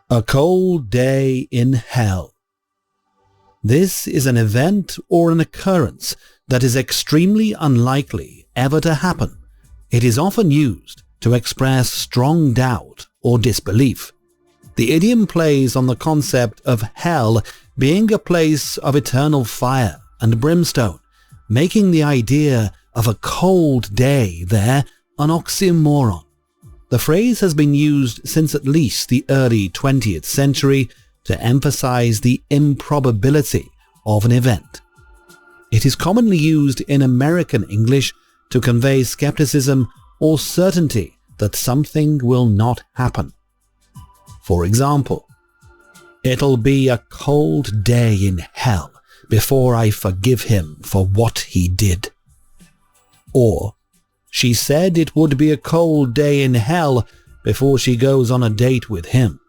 A cold day in hell. This is an event or an occurrence that is extremely unlikely ever to happen. It is often used to express strong doubt or disbelief. The idiom plays on the concept of hell being a place of eternal fire and brimstone, making the idea of a cold day there an oxymoron. The phrase has been used since at least the early 20th century to emphasize the improbability of an event. It is commonly used in American English to convey skepticism or certainty that something will not happen. For example, "It'll be a cold day in hell before I forgive him for what he did." Or, "She said it would be a cold day in hell before she goes on a date with him."